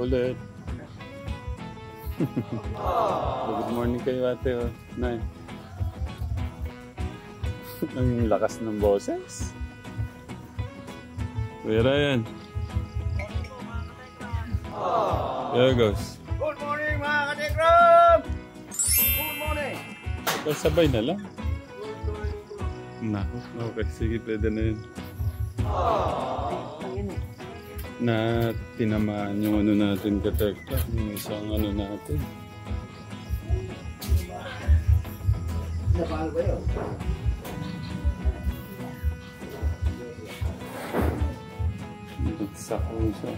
ulit. Good morning kayo ate. Oh. Nay. Ang lakas ng boses. Kuya Ryan. There goes. Good morning mga katekram! Good morning! Sabay na lang. Naku, okay. Sige, pwede na yun. Na tinamaan yung ano natin katekra. Yung isang ano natin. Napahal ba yun? Nagsako siya.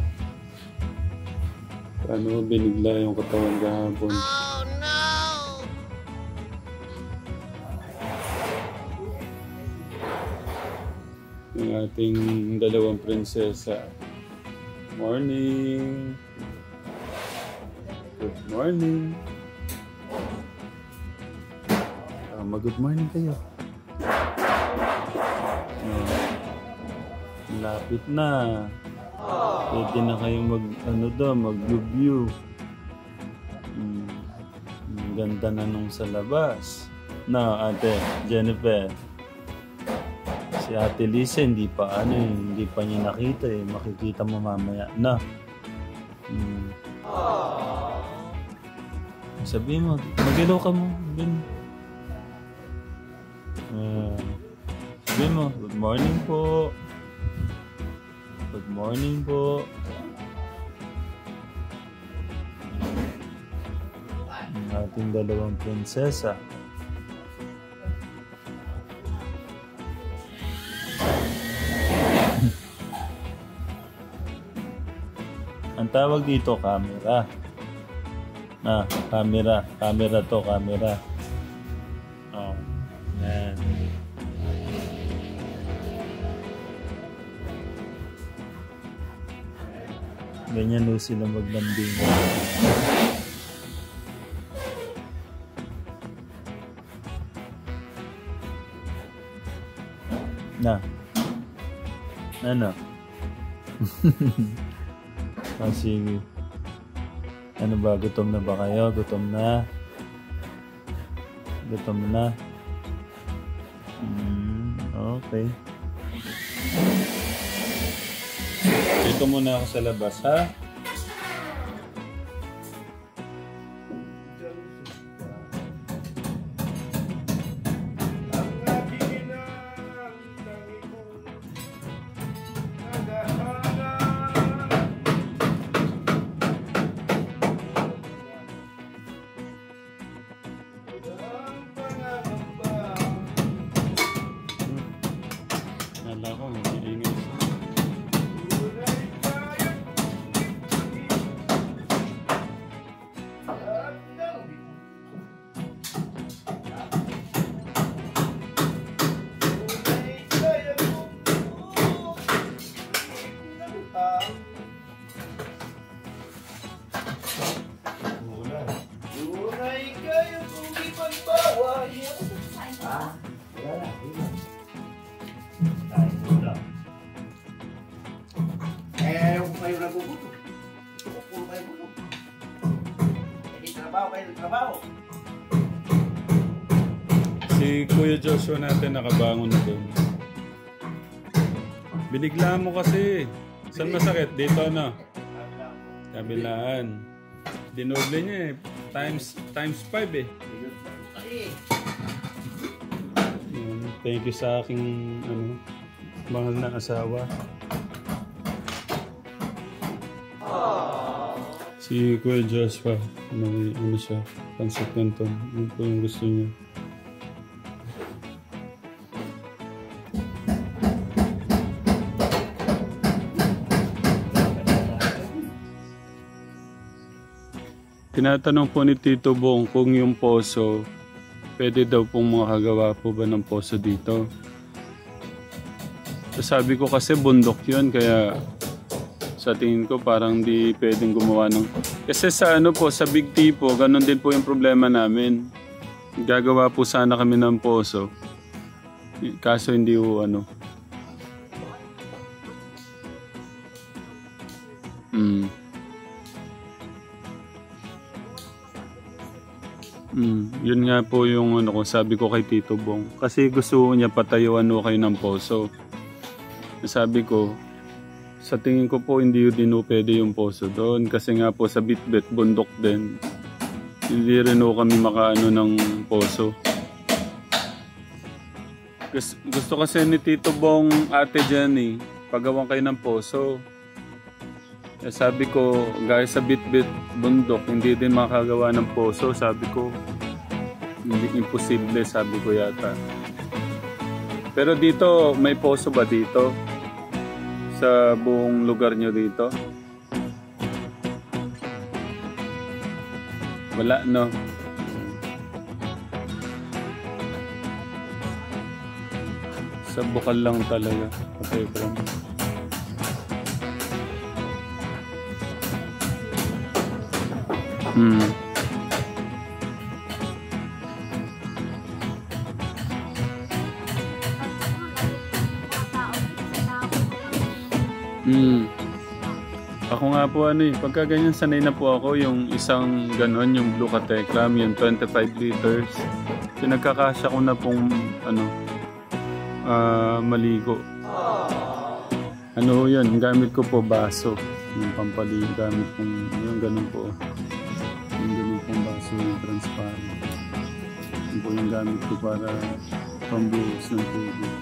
Ano, binigla yung katawan kahapon. Oh no! Yung ating dalawang prinsesa. Morning! Good morning! Mag-good morning kayo. Lapit na. Pwede na kayong mag-view. Ganda na nung sa labas. No, ate, Jennifer. Si ate Lisa, hindi pa niya nakita eh. Makikita mo mamaya. No. Sabihin mo, mag-ilaw ka mo. Sabihin mo, good morning po. Good morning po. Ang ating dalawang prinsesa. Ang tawag dito, camera. Camera. Camera to, camera. Oh, yan. Ganyan no sila maglambing. Na. Ano? Sige. Ano ba? Gutom na ba kayo? Gutom na? Gutom na? Okay. Dito muna ako sa labas, ha? Nala ko, hindi ingay. Kayo nagugutom. Puro kayo gutom. Hindi trabaho kayo trabaho. Si Kuya Joshua natin nakabangon na doon. Binigla mo kasi. Saan masakit? Dito ano? Kabilaan. Dinoble niya eh. Times 5 eh. Thank you sa aking mahal na asawa. Si Kuya Joshua, may siya, pancit canton. Ano po yung gusto niya? Tinatanong po ni Tito Bong kung yung poso, pwede daw pong makagawa po ba ng poso dito. So sabi ko kasi bundok yun, kaya sa tingin ko parang di pwedeng gumawa ng... Kasi sa po, sa Big T po, ganun din po yung problema namin. Gagawa po sana kami ng poso. Kaso hindi po Yun nga po yung ano ko, sabi ko kay Tito Bong. Kasi gusto niya patayuan o kayo ng poso. Sabi ko, sa tingin ko po hindi din pwede yung poso doon. Kasi nga po sa Bitbit, bundok din. Hindi rin o kami makaano ng poso. Gusto kasi ni Tito Bong, Ate Jenny, pagawan kayo ng poso. Sabi ko, guys, sa Bitbit bundok, hindi din makagawa ng poso. Sabi ko, hindi imposible, sabi ko yata. Pero dito, may poso ba dito? Sa buong lugar nyo dito? Wala, no? Sa bukal lang talaga. Okay, bro. Ako nga po pagka ganyan sanay na po ako yung isang ganon, yung Blue Catekram, yung 25 liters. Pinagkakasya ko na pong maligo. Yun, gamit ko po baso. Yung pampaligo, gamit kong yung ganon po. Yung ganon pong baso, yung transparent. Yun po yung gamit ko para pambuhos ng tubig.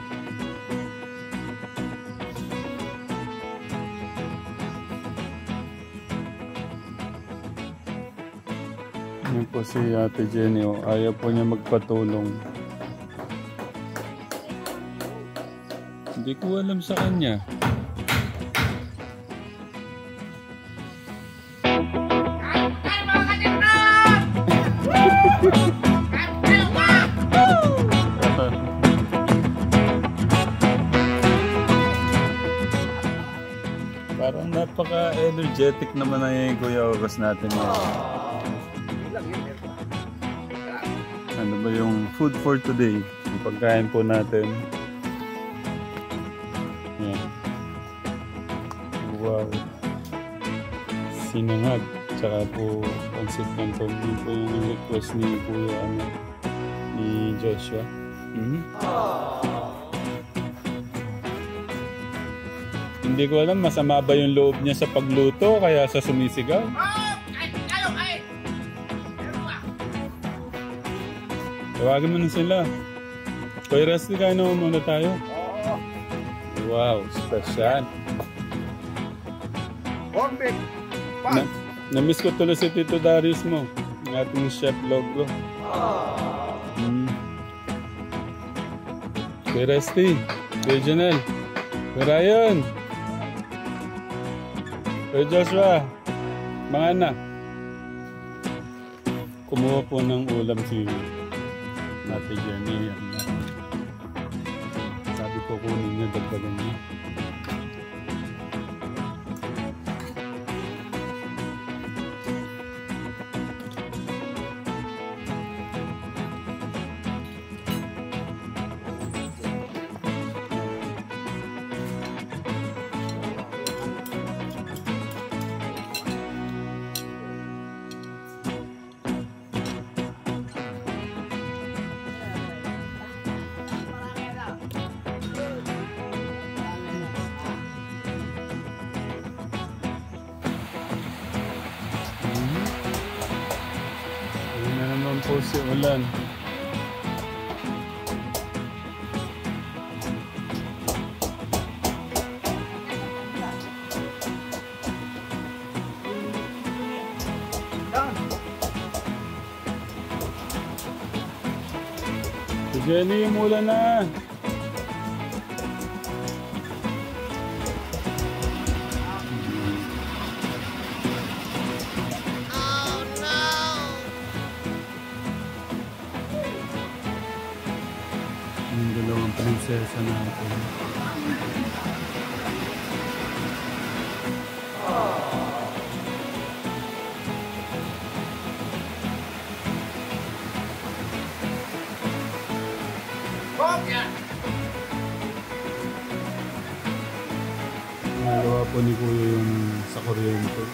Yan po si Ate Jenny, ayaw po niya magpatulong. Hindi ko alam sa kanya. Parang napaka-energetic naman na yung Kuya August natin ngayon. Ano ba yung food for today? Yung pagkain po natin. Yan. Wow. Sinangag. Tsaka po pansit ng yun po yung request ni Kuya ni Joshua. Hindi ko alam, masama ba yung loob niya sa pagluto kaya sa sumisigaw? Tawagin mo na sila. Kuya Rusty, kain naman muna tayo. Wow, special. Na-miss ko tuloy si Tito Darius mo. Ang ating chef logo. Kuya Rusty, Kuya Janelle, Kuya Ryan, Kuya Joshua, mga anak. Kumuha po ng ulam si Ate Jenny. Sabi ko kunin niya, dagdagan niya. Po si Ulan. Si Jenny, yung ulan na. Prinsesa natin. Nagawa po ni Kuya yung sa kuryente.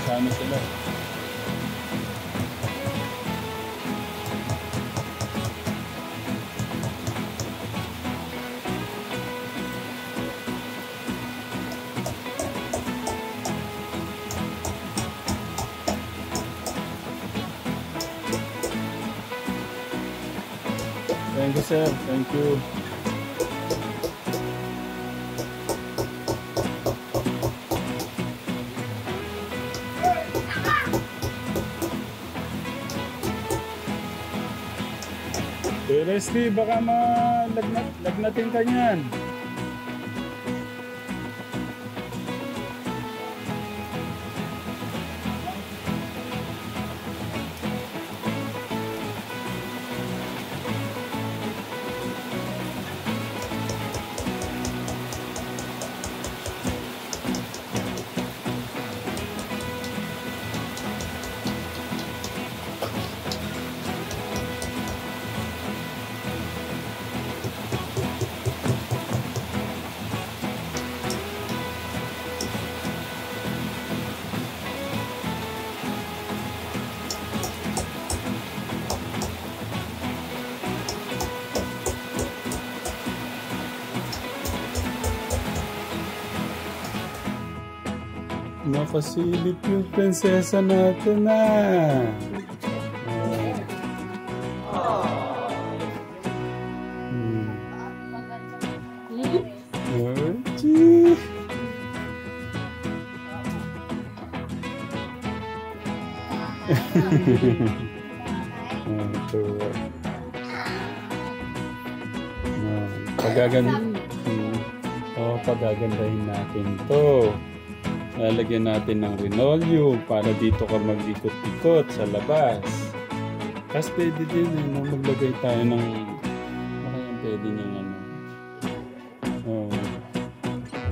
Sana sila. Thank you, sir. Thank you. Leslie, baka lagnatin ka niyan. Nakasilip yung prinsesa natin na. Pagagandahin natin to. Lalagyan natin ng linoleum para dito ka mag-ikot-ikot sa labas. Tapos pwede din maglagay tayo ng pwede niyang ano. Oh.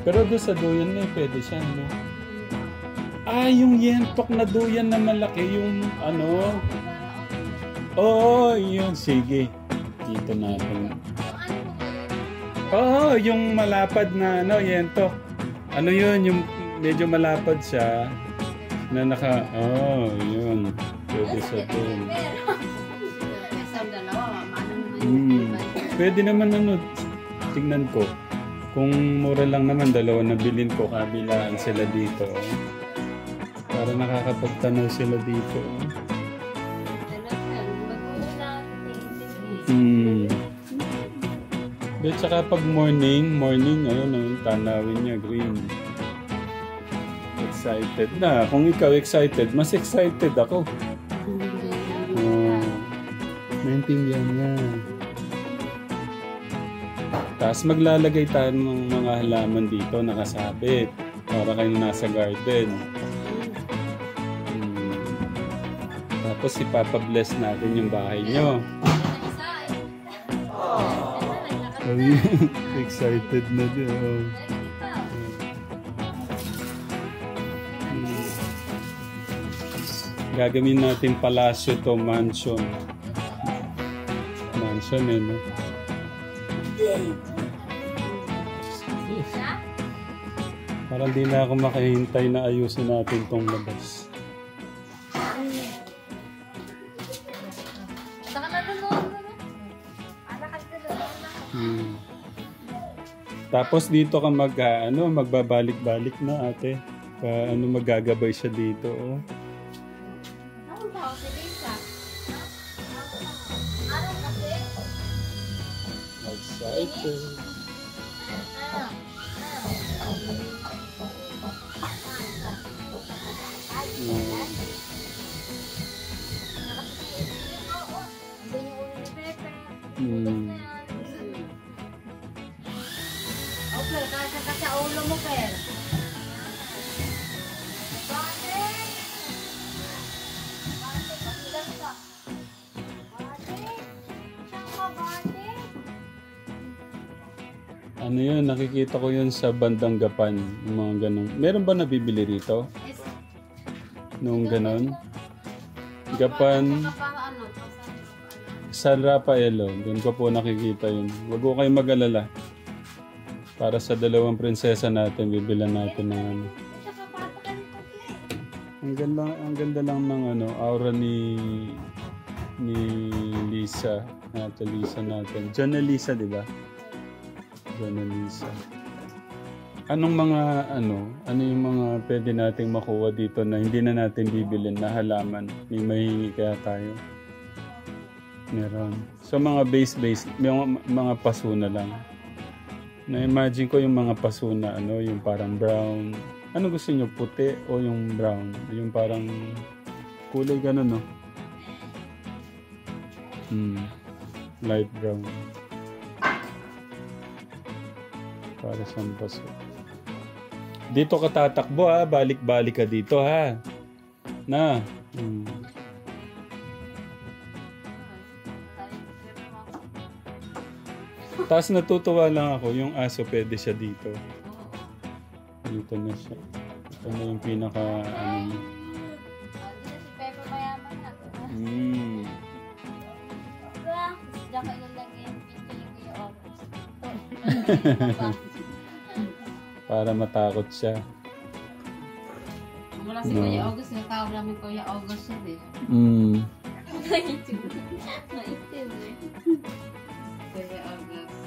Pero doon sa duyan na pwede siya, no? Yung yentok na duyan na malaki, yung ano. Oo, yun. Sige. Dito natin. Oo, yung malapad na ano, yentok. Ano yun, yung medyo malapad siya na naka... yun. Pwede sa doon. Pwede naman ano, tingnan ko. Kung mura lang naman, dalawa na bilhin ko, kabilaan sila dito. Para nakakapagtanaw sila dito. At saka pag morning, ayun, tanawin niya, green. Excited na. Kung ikaw excited, mas excited ako. Naintindihan niya. Tapos maglalagay tayo ng mga halaman dito nakasabit. Para kayo nasa garden. Tapos ipapabless natin yung bahay nyo. Excited na din. Gagawin natin palasyo to, mansion. Mansion no? Parang di na ako makahintay na ayusin natin tong labas. Tapos dito ka magbabalik-balik na ate. Magagabay siya dito. Oh. Excited. Kasi ulo mo, Per. Ano yun? Nakikita ko yun sa bandang Gapan. Yung mga ganun. Meron ba nabibili rito? Nung ganun? Gapan. San Rafaelo. Doon ko po nakikita yun. Huwag ko kayo mag-alala. Para sa dalawang prinsesa natin, bibilan natin ng ano. Ang ganda lang ng ano, aura ni Lisa. Ate Lisa natin. John na Lisa, di ba? John na Lisa. Anong mga ano yung mga pwede nating makuha dito na hindi na natin bibilin na halaman? May mahingi kaya tayo? Meron. So mga base, mga paso na lang. Na-imagine ko yung mga paso na yung parang brown. Ano gusto niyo, puti o yung brown? Yung parang kulay ganun, no? Light brown. Para siyang paso. Dito ka tatakbo ha, balik-balik ka dito ha. Na. Tapos natutuwa lang ako, yung aso pwede siya dito. Dito na siya. Ito na yung pinaka Dito si Pepe mayaman na. Diyan ka ilalagay yung pinto yung Kuya August. Para matakot siya. Wala si Kuya August, natawag namin Kuya August siya eh. Naitim eh. Kuya August.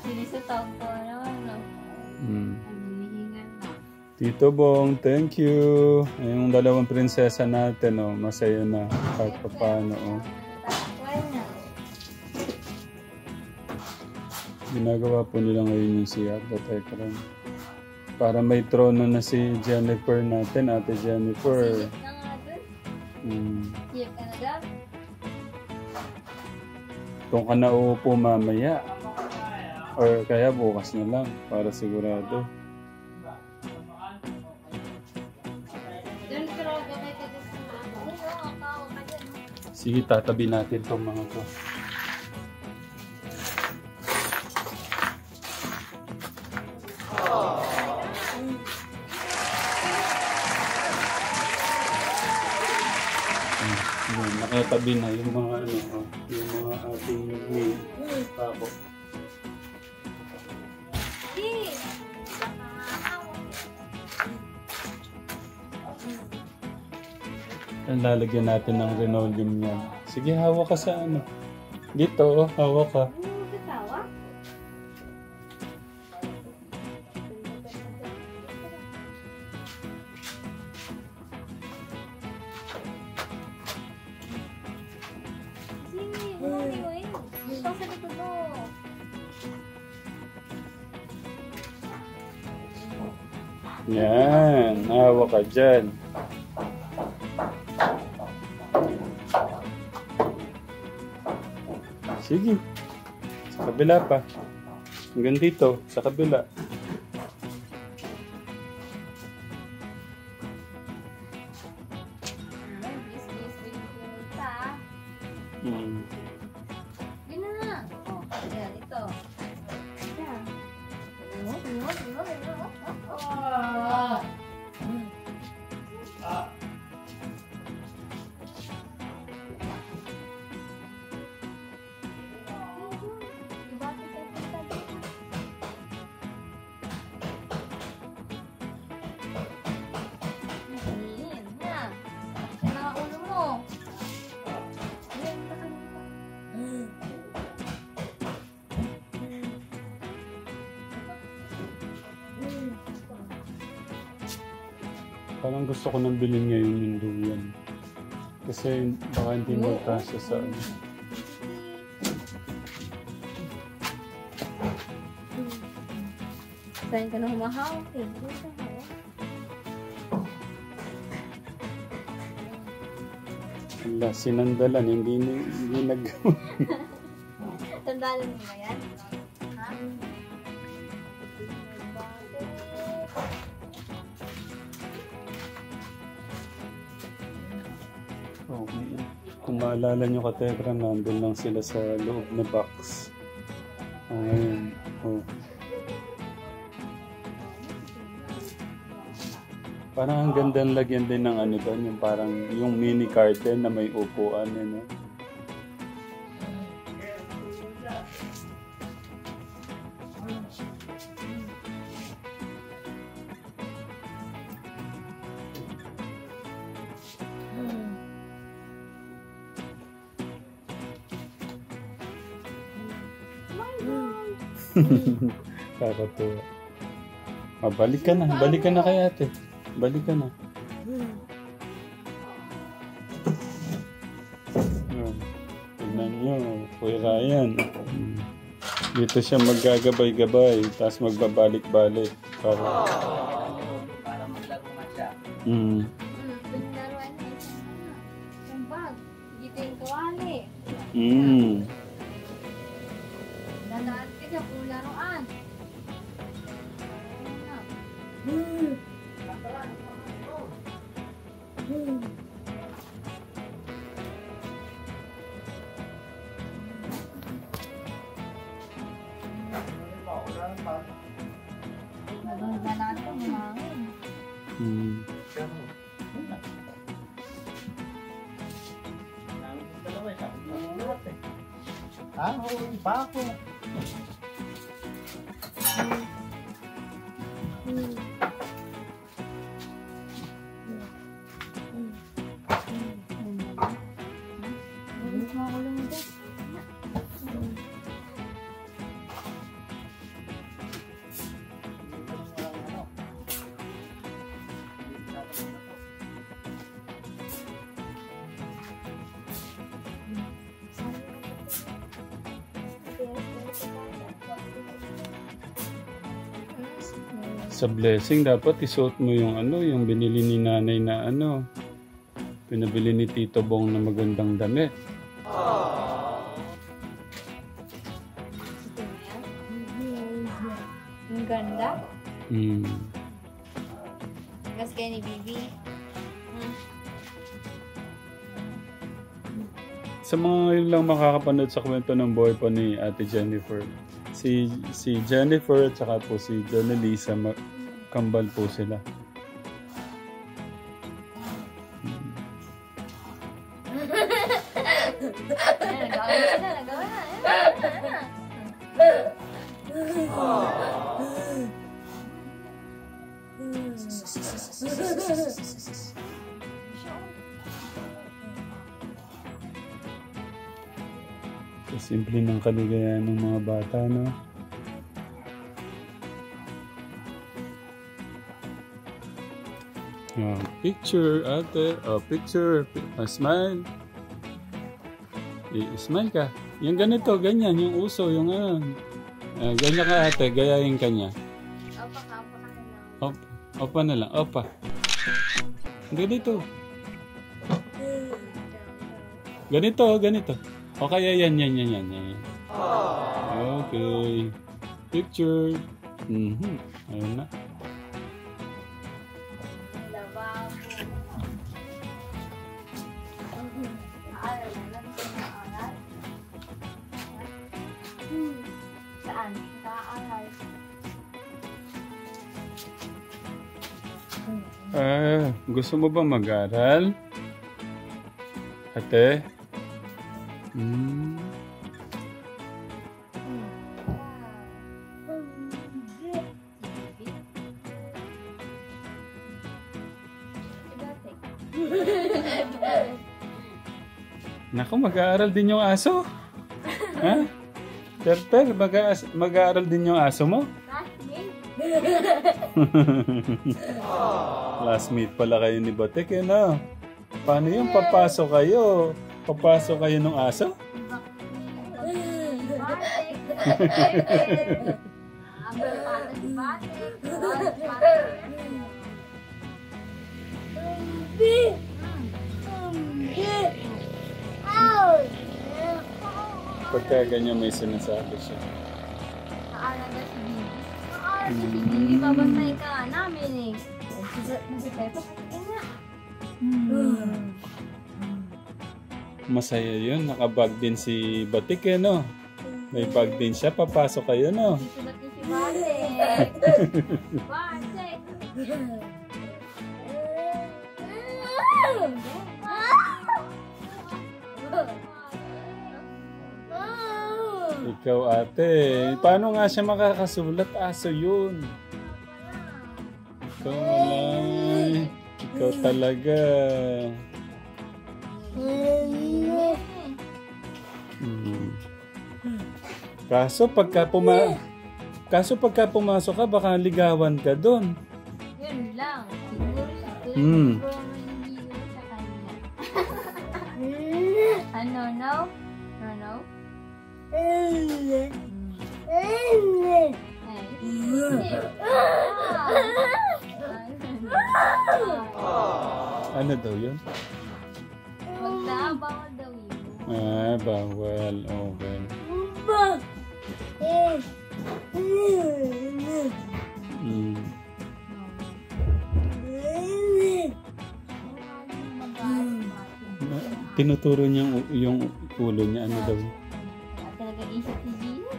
Sinisitaw ko naman, no? Hinihingan na. Tito Bong, thank you. Yung dalawang prinsesa natin, masaya na kahit pa paano. Ginagawa po nila ngayon yung si Abba Tekram. Para may trono na si Jennifer natin, Ate Jennifer. Siyip na nga dun. Siyip ka na dun. Kung ka na uupo mamaya. Or kaya bukas na lang, para sigurado. Dun pero gamay ka dun sa mga. Oo, ang tao ka dun. Sige, tatabi natin itong mga to. Nakatabi na yung mga yung mga ating pako. Lalagyan natin ng linoleum niyan. Sige, hawak ka sa Dito, hawak ka. Yan, hawak ka dyan. Sige. Sa kabila pa. Hanggang dito, sa kabila. Parang gusto ko nang bilhin ngayon yung duyan. Kasi baka hindi magkasya sa Saan ka na humahawak eh? Wala, sinandalan, hindi nagawa. Sandalan mo ba yan? Ha? Okay. Kung maalala nyo Kategra, nandun lang sila sa loob na box. Ngayon, Parang ang gandang lagyan din ng doon, yung parang yung mini curtain na may upuan, Kakatuwa. Balik ka na. Balik ka na kay ate. Balik ka na. Tignan nyo. Kuya Ryan. Dito siya maggagabay-gabay. Tapos magbabalik-balik. Para maglago nga siya. Laruan na yung bag. Dito yung kawali. Dadaan ka dyan kung laruan. Nagagalaan ko, mahangin. Oo, pa ako. Sa blessing, dapat isuot mo yung yung binili ni nanay na pinabili ni Tito Bong na magandang damit. Ang ganda. Gas kayo ni Bibi. Sa mga ngayon lang makakapanood sa kwento ng buhay pa ni Ate Jennifer. Si Jennifer at saka po si Jonalisa, kambal po sila. Nagawa na. Simple ng kaligayahan ng mga bata, no? Picture, ate. Picture. Smile. Smile ka. Yung ganito, ganyan. Yung uso, yung ganyan ka, ate. Gayahin ka niya. Opa na lang. Opa. Ganito. Ganito. O kaya yan. Okay. Picture. Ayun na. Saan? Kaaral. Gusto mo ba mag-aral? Ate? Naku, mag-aaral din yung aso. Ha? Per, mag-aaral din yung aso mo? Classmate pala kayo ni Batik, no? Paano yung papasok kayo? Papasok kayo ng aso? Pagka ganyan may sinasabi siya. Naalaga si Bibi. Si Bibi, babantay ka namin eh. Si Pepo, nga. Masaya yun. Nakabag din si Batik, no? May bag din siya. Papasok kayo, no? Sulat ni si Batik. Batik. Ikaw, ate. Paano nga siya makakasulat? Aso yun. Ikaw malay. Ikaw talaga. Kaso Kaso pagka pumasok ka, baka ligawan ka doon. Yun lang. Siguro sa kuya. Hmm. Siguro hindi ko sa kanya. Ano, no? No, no? Ay. Ano daw yun? Magdabawal daw yun. Bawal. Okay. Mm. Tinuturo niya yung ulo niya. Ano daw? Talaga isip ni Gino.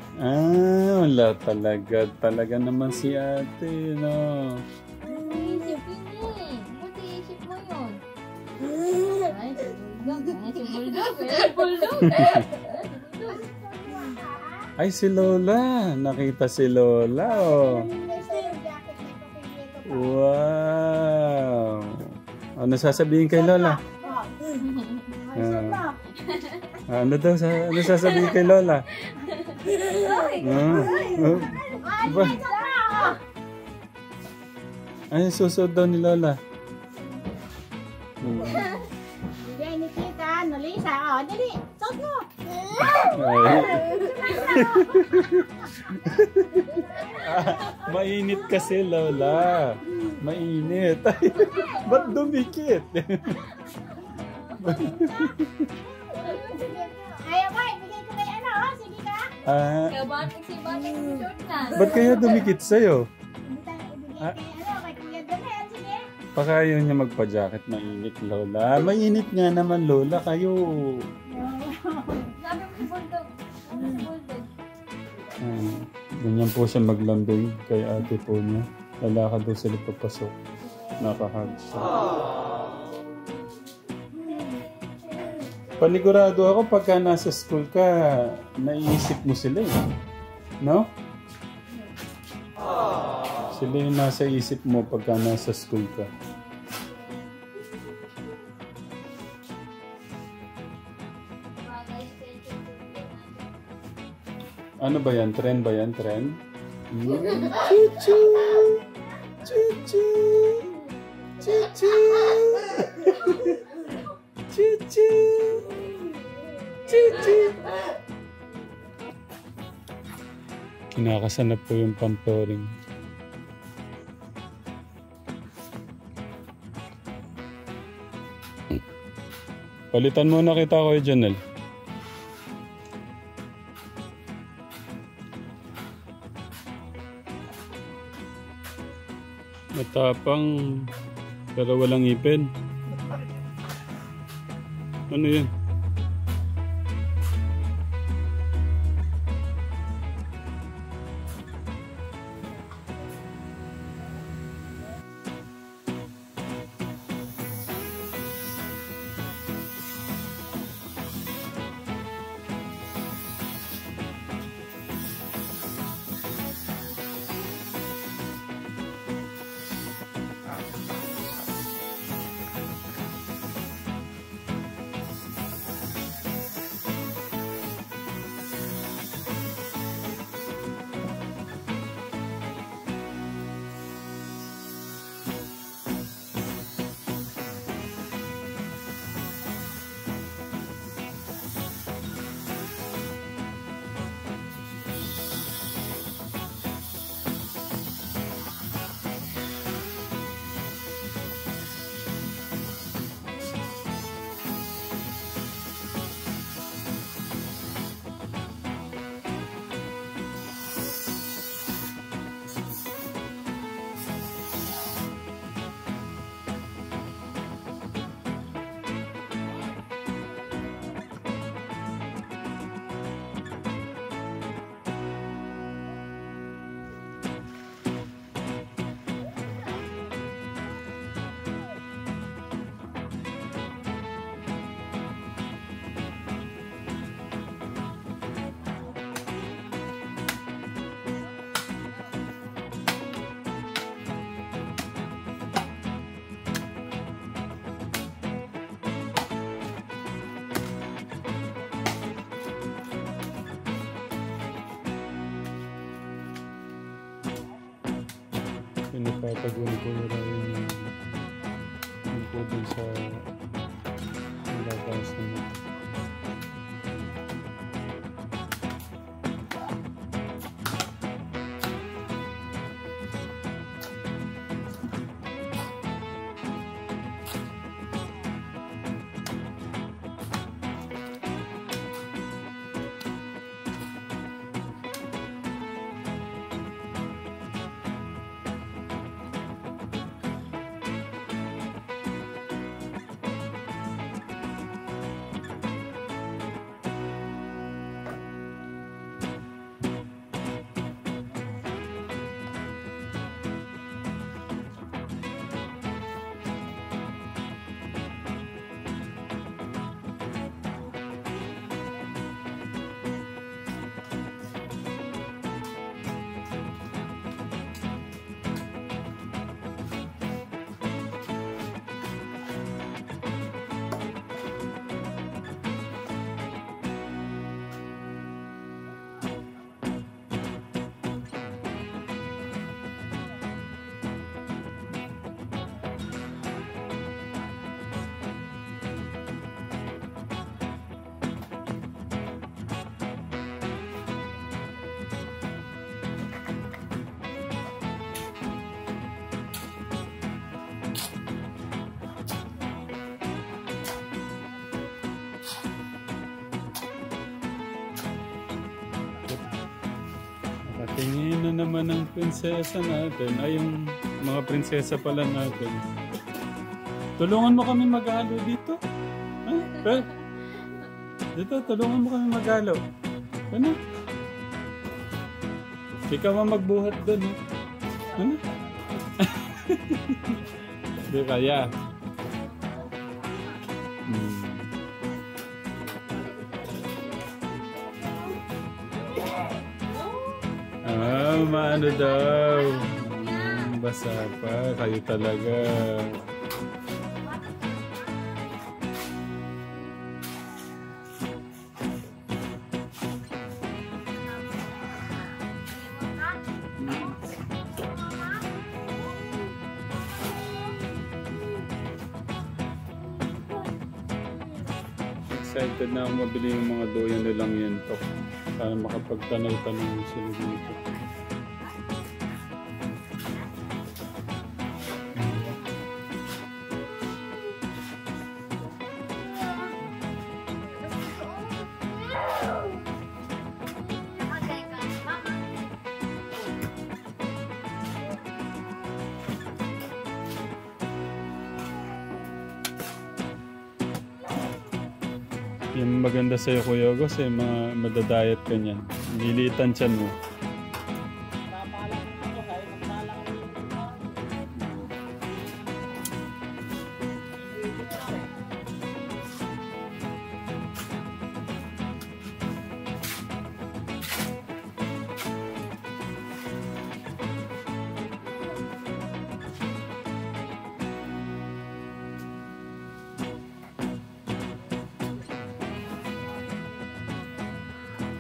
Wala talaga. Talaga naman si ate, no? Isip yun eh. Buti isip mo yun. Ay, si Bulldog. Ay, si Bulldog. Ay, si Lola. Nakita si Lola, oh. Wow. Ano sasabihin kay Lola? Ano daw ano sasabihin kay Lola? Ay, susod daw ni Lola. Bigay ni Tita, Nolisa. O, dali. Sot mo. Mainit kasi, Lola. Mainit. Ay, ba't dumikit? Ayaw mo, ibigay ko kay ano. O, sige ka. Kaya batik si Jordan. Ba't kaya dumikit sa'yo? Ibigay kay ano, kay Kuya Donel. Sige. Baka ayaw niya magpa-jacket. Mainit, Lola. Mainit nga naman, Lola. Kayo. Sabi mo si Bulldog. Sabi si Bulldog. Ganyan po siya maglambing kay ate po niya. Lalakad daw sila papasok. Nakahag siya. Panigurado ako pagka nasa school ka, naiisip mo sila eh. No? Sila yung nasa isip mo pagka nasa school ka. Ano ba yan? Trend ba yan? Trend? Chuchu! Chuchu! Chuchu! Chuchu! Chuchu! Kinakasanap po yung pamporing. Palitan muna kita ko, Janelle. Matapang, pero walang ipin. Ano yan? Tatago ni Kuya Ryan yung po dun sa nilataas naman. Tingin na naman ang prinsesa natin. Ay, yung mga prinsesa pala natin. Tulungan mo kami maghalo dito. Ha? Dito, tulungan mo kami maghalo. Ano? Ikaw ang magbuhat doon. Eh. Ano? Hindi kaya. Maano daw. Basa pa. Kayo talaga. Excited na ako mabili yung mga doyan nilang yan to. Para makapagtanay-tanay sila dito. Yung maganda sa'yo, Kuya August, eh, madadayat ka niyan. Lilitan tiyan mo.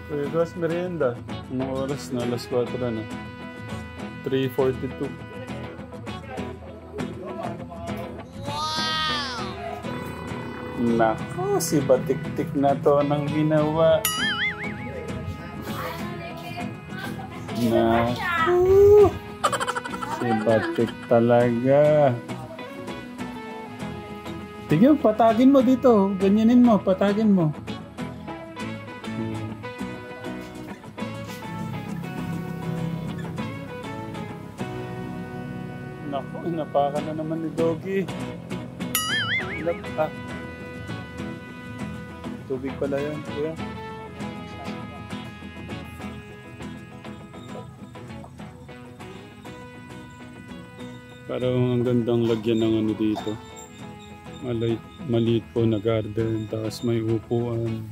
Kuya August, merienda. Anong oras na? Alas 4 na. 3:42. Nako, si Batik-tik na to nang ginawa. Nako, si Batik talaga. Tigil, patagin mo dito. Ganyanin mo, patagin mo. Nako, napakan na naman ni Doggy. Ilap ah. Tubig pala yan, kuya. Parang ang gandang lagyan ng ano dito. Maliit po na garden, tapos may upuan.